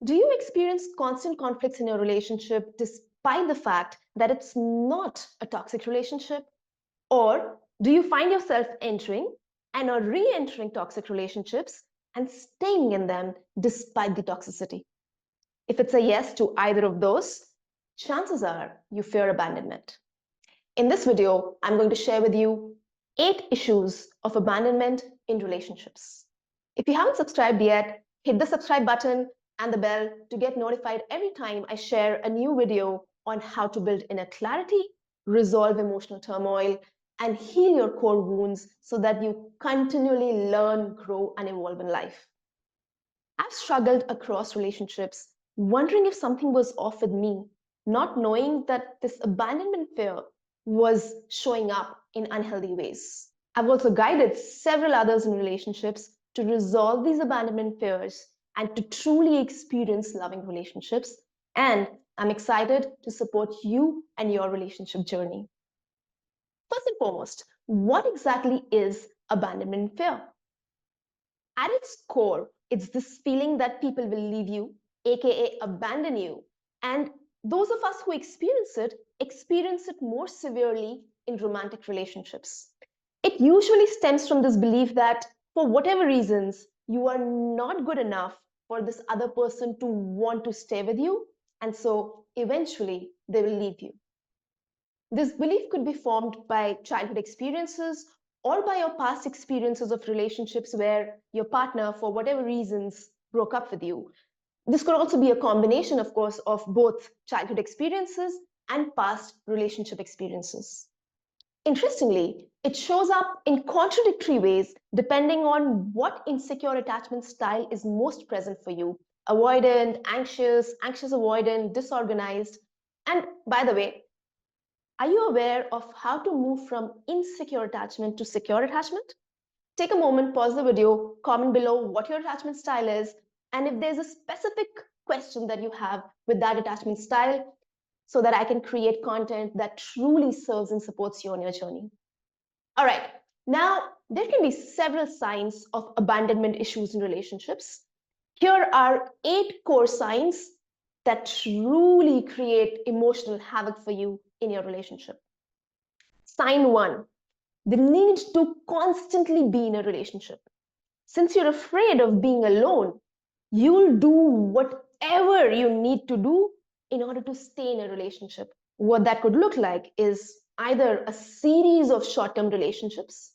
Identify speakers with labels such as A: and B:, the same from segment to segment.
A: Do you experience constant conflicts in your relationship despite the fact that it's not a toxic relationship? Or do you find yourself entering and or re entering toxic relationships and staying in them despite the toxicity? If it's a yes to either of those, chances are you fear abandonment. In this video, I'm going to share with you 8 issues of abandonment in relationships. If you haven't subscribed yet, hit the subscribe button and the bell to get notified every time I share a new video on how to build inner clarity, resolve emotional turmoil, and heal your core wounds so that you continually learn, grow, and evolve in life. I've struggled across relationships, wondering if something was off with me, not knowing that this abandonment fear was showing up in unhealthy ways. I've also guided several others in relationships to resolve these abandonment fears and to truly experience loving relationships. And I'm excited to support you and your relationship journey. First and foremost, what exactly is abandonment fear? At its core, it's this feeling that people will leave you, aka abandon you. And those of us who experience it more severely in romantic relationships. It usually stems from this belief that for whatever reasons, you are not good enough for this other person to want to stay with you. And so eventually they will leave you. This belief could be formed by childhood experiences or by your past experiences of relationships where your partner, for whatever reasons, broke up with you. This could also be a combination, of course, of both childhood experiences and past relationship experiences. Interestingly, it shows up in contradictory ways depending on what insecure attachment style is most present for you. Avoidant, anxious avoidant, disorganized. And by the way, are you aware of how to move from insecure attachment to secure attachment? Take a moment, pause the video, comment below what your attachment style is, and if there's a specific question that you have with that attachment style, so that I can create content that truly serves and supports you on your journey. All right, now there can be several signs of abandonment issues in relationships. Here are 8 core signs that truly create emotional havoc for you in your relationship. Sign 1, the need to constantly be in a relationship. Since you're afraid of being alone, you'll do whatever you need to do in order to stay in a relationship. What that could look like is either a series of short term relationships,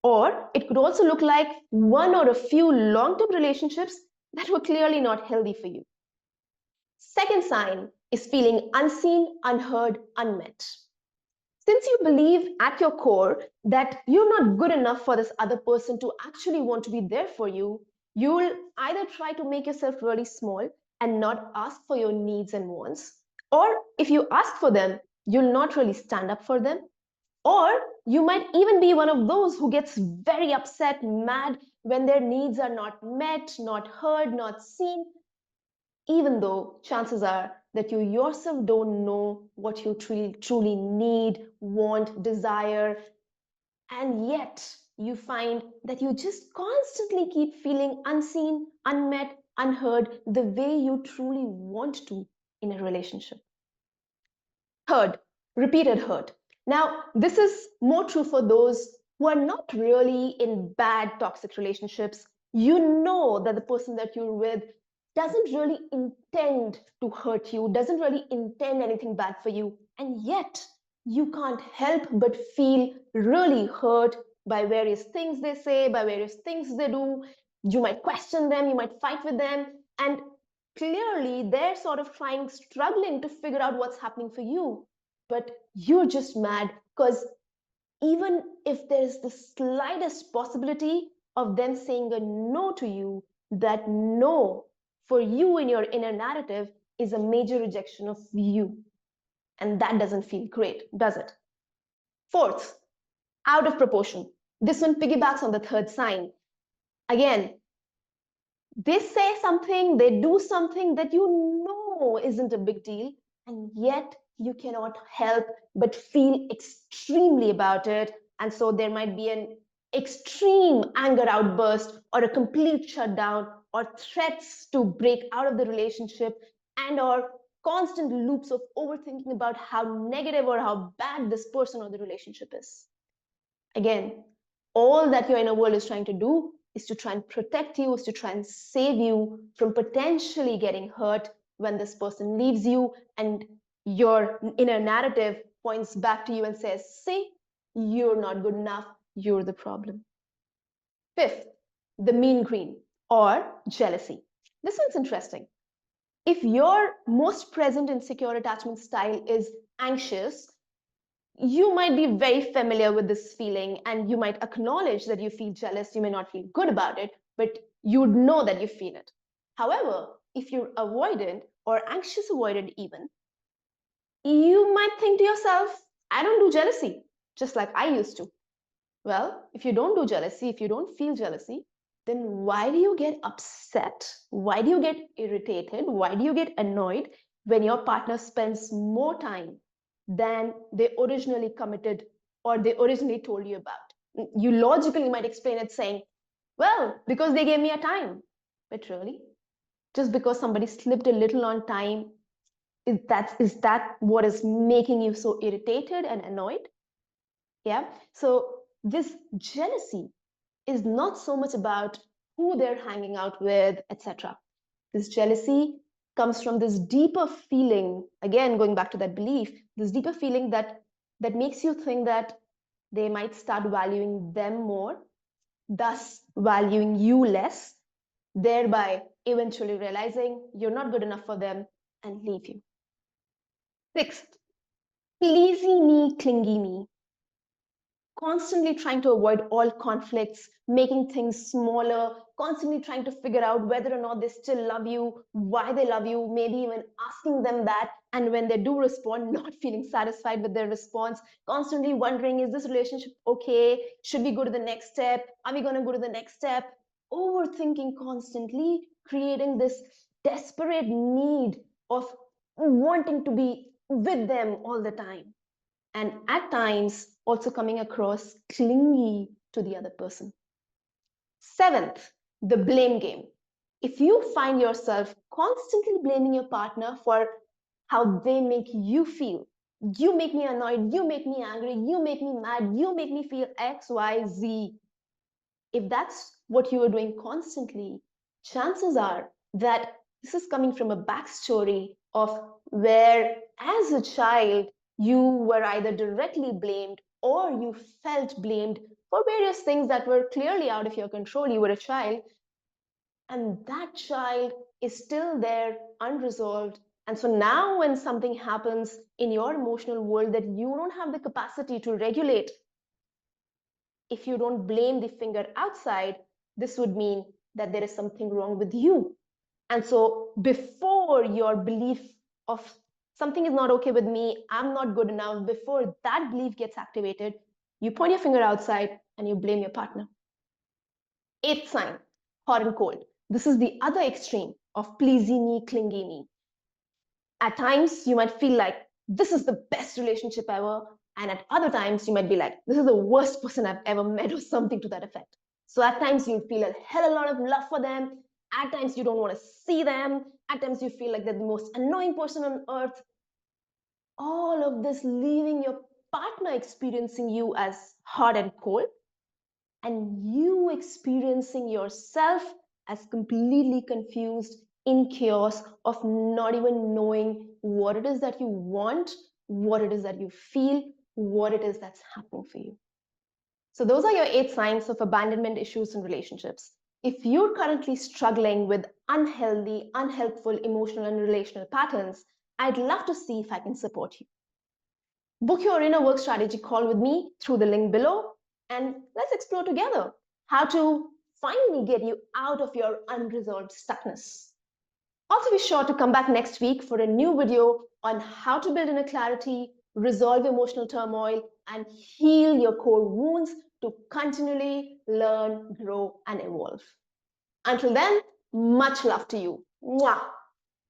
A: or it could also look like one or a few long term relationships that were clearly not healthy for you. Second sign is feeling unseen, unheard, unmet. Since you believe at your core that you're not good enough for this other person to actually want to be there for you, you'll either try to make yourself really small and not ask for your needs and wants, or if you ask for them, you'll not really stand up for them, or you might even be one of those who gets very upset, mad when their needs are not met, not heard, not seen, even though chances are that you yourself don't know what you truly need, want, desire, and yet you find that you just constantly keep feeling unseen, unmet, unheard the way you truly want to in a relationship. Third, repeated hurt. Now, this is more true for those who are not really in bad toxic relationships. You know that the person that you're with doesn't really intend to hurt you, doesn't really intend anything bad for you, and yet you can't help but feel really hurt by various things they say, by various things they do. You might question them, you might fight with them, and clearly they're sort of struggling to figure out what's happening for you, but you're just mad because even if there's the slightest possibility of them saying a no to you, that no for you in your inner narrative is a major rejection of you, and that doesn't feel great, does it? Fourth, out of proportion. This one piggybacks on the third sign. Again, they say something, they do something that you know isn't a big deal, and yet you cannot help but feel extremely about it. And so there might be an extreme anger outburst or a complete shutdown or threats to break out of the relationship and or constant loops of overthinking about how negative or how bad this person or the relationship is. Again, all that your inner world is trying to do is to try and protect you, is to try and save you from potentially getting hurt when this person leaves you, and your inner narrative points back to you and says, see, you're not good enough, you're the problem. Fifth, the mean green or jealousy. This one's interesting. If your most present insecure attachment style is anxious, you might be very familiar with this feeling and you might acknowledge that you feel jealous. You may not feel good about it, but you would know that you feel it. However, if you're avoidant or anxious avoidant even, you might think to yourself, I don't do jealousy, just like I used to. Well, if you don't do jealousy, if you don't feel jealousy, then why do you get upset? Why do you get irritated? Why do you get annoyed when your partner spends more time than they originally committed or they originally told you about? You logically might explain it saying, well, because they gave me a time. But really, just because somebody slipped a little on time, is that what is making you so irritated and annoyed? Yeah. So this jealousy is not so much about who they're hanging out with, etc. This jealousy comes from this deeper feeling, again, going back to that belief, this deeper feeling that makes you think that they might start valuing them more, thus valuing you less, thereby eventually realizing you're not good enough for them and leave you. Sixth, pleasy me, clingy me. Constantly trying to avoid all conflicts, making things smaller, constantly trying to figure out whether or not they still love you, why they love you, maybe even asking them that. And when they do respond, not feeling satisfied with their response, constantly wondering, is this relationship okay? Should we go to the next step? Are we going to go to the next step? Overthinking constantly, creating this desperate need of wanting to be with them all the time, and at times also coming across clingy to the other person. Seventh, the blame game. If you find yourself constantly blaming your partner for how they make you feel, you make me annoyed, you make me angry, you make me mad, you make me feel X, Y, Z. If that's what you are doing constantly, chances are that this is coming from a backstory of where, as a child, you were either directly blamed or you felt blamed for various things that were clearly out of your control. You were a child, and that child is still there unresolved. And so now, when something happens in your emotional world that you don't have the capacity to regulate, if you don't blame the finger outside, this would mean that there is something wrong with you. And so before your belief of something is not okay with me, I'm not good enough, before that belief gets activated, you point your finger outside and you blame your partner. Eighth sign, hot and cold. This is the other extreme of pleasy me, clingy me. At times, you might feel like this is the best relationship ever. And at other times, you might be like, this is the worst person I've ever met, or something to that effect. So at times, you feel a hell of a lot of love for them. At times, you don't want to see them. At times, you feel like they're the most annoying person on earth. All of this leaving your partner experiencing you as hot and cold, and you experiencing yourself as completely confused, in chaos of not even knowing what it is that you want, what it is that you feel, what it is that's happening for you. So those are your 8 signs of abandonment issues in relationships. If you're currently struggling with unhealthy, unhelpful emotional and relational patterns, I'd love to see if I can support you. Book your inner work strategy call with me through the link below, and let's explore together how to finally get you out of your unresolved stuckness. Also, be sure to come back next week for a new video on how to build inner clarity, resolve emotional turmoil, and heal your core wounds to continually learn, grow, and evolve. Until then, much love to you. Mwah.